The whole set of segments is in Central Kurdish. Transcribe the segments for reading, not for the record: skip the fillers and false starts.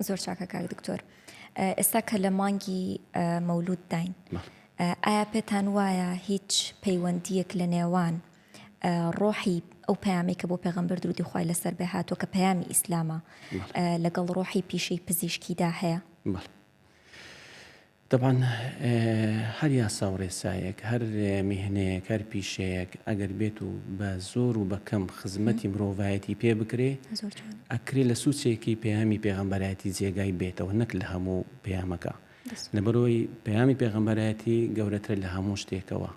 زۆر چاکە کاک دکتۆر. ئێستا کە لە مانگی مەولود داین، ئایا پێتان وایە هیچ پەیوەندیەک لە نێوان ڕۆحی ئەو پەیامەی کە بۆ پێغەمبەر درودی خوای لەسەر بێ هاتووە کە پەیامی ئیسلامە لەگەڵ ڕۆحی پیشەی پزیشکیدا هەیە؟ طبعا هەر یاسا و ڕێسایەک، هەر میهنەیەک، هەر پیشەیەک ئەگەر بێت و بە زۆر و بەکەم خزمەتی مرۆڤایەتی پێ بکرێ، ئەکرێ لە سوچێکی پەیامی پێغەمبەرایەتی جێگای بێتەوە، نەک لە هەموو پەیامەکە. لەبەرەوەی پەیامی پێغەمبەرایەتی گەورەتر لە هەموو شتێکەوە.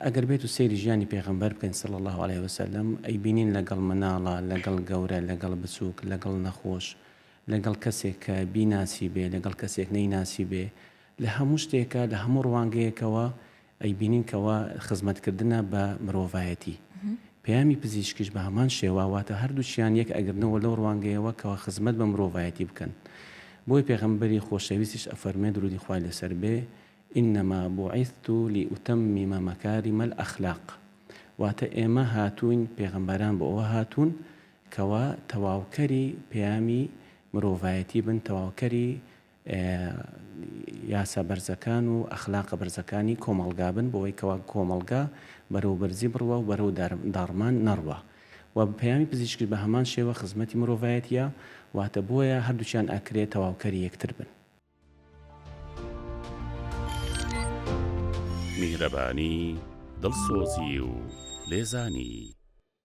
ئەگەر بێت و سەیری ژیانی پێغەمبەر بکەین صلی الله عليه وسلم، ئەیبینین لەگەڵ مناڵە، لەگەڵ گەورە، لەگەڵ بچووک، لەگەڵ نەخۆش، لەگەڵ کەسێک کە بیناسی بێ، لەگەڵ کەسێک نەیناسی بێ، لە هەموو شتێکە، لە هەموو ڕوانگەیەکەوە ئەیبینین کەوە خزمەتکردنە بە مرۆڤایەتی. پەیامی پزیشکیش بە هەمان شێوەواتە هەردووچیان یەک ئەگرنەوە لەو ڕوانگەیەوە کەوە خزمەت بە مرۆڤایەتی بکەن. بۆی پێغەمبەری خۆشەویستیش ئەفەرمێ درودی خوای لەسەر بێ: إنما بعثت لأتمم مكارم الأخلاق. واتە ئێمە هاتوین، پێغەمبەران بۆ ئەوە هاتوون کەوە تەواوکەری پەیامی مرۆڤایەتی بن، تەواوکەری یاسا بەرزەکان و ئەخلاقە بەرزەکانی کۆمەڵگا بن، بۆەوەی کەوا کۆمەڵگا بەرەو بەرزی بڕوە و بەرەو داڕمان نەڕوە. و پەیامی پزیشکی بە هەمان شێوە خزمەتی مرۆڤایەتیە، واتە بۆیە هەردووچیان ئەکرێت تەواوکەری یەکتر بن. میهرەبانی، دڵسۆزی و لێزانی.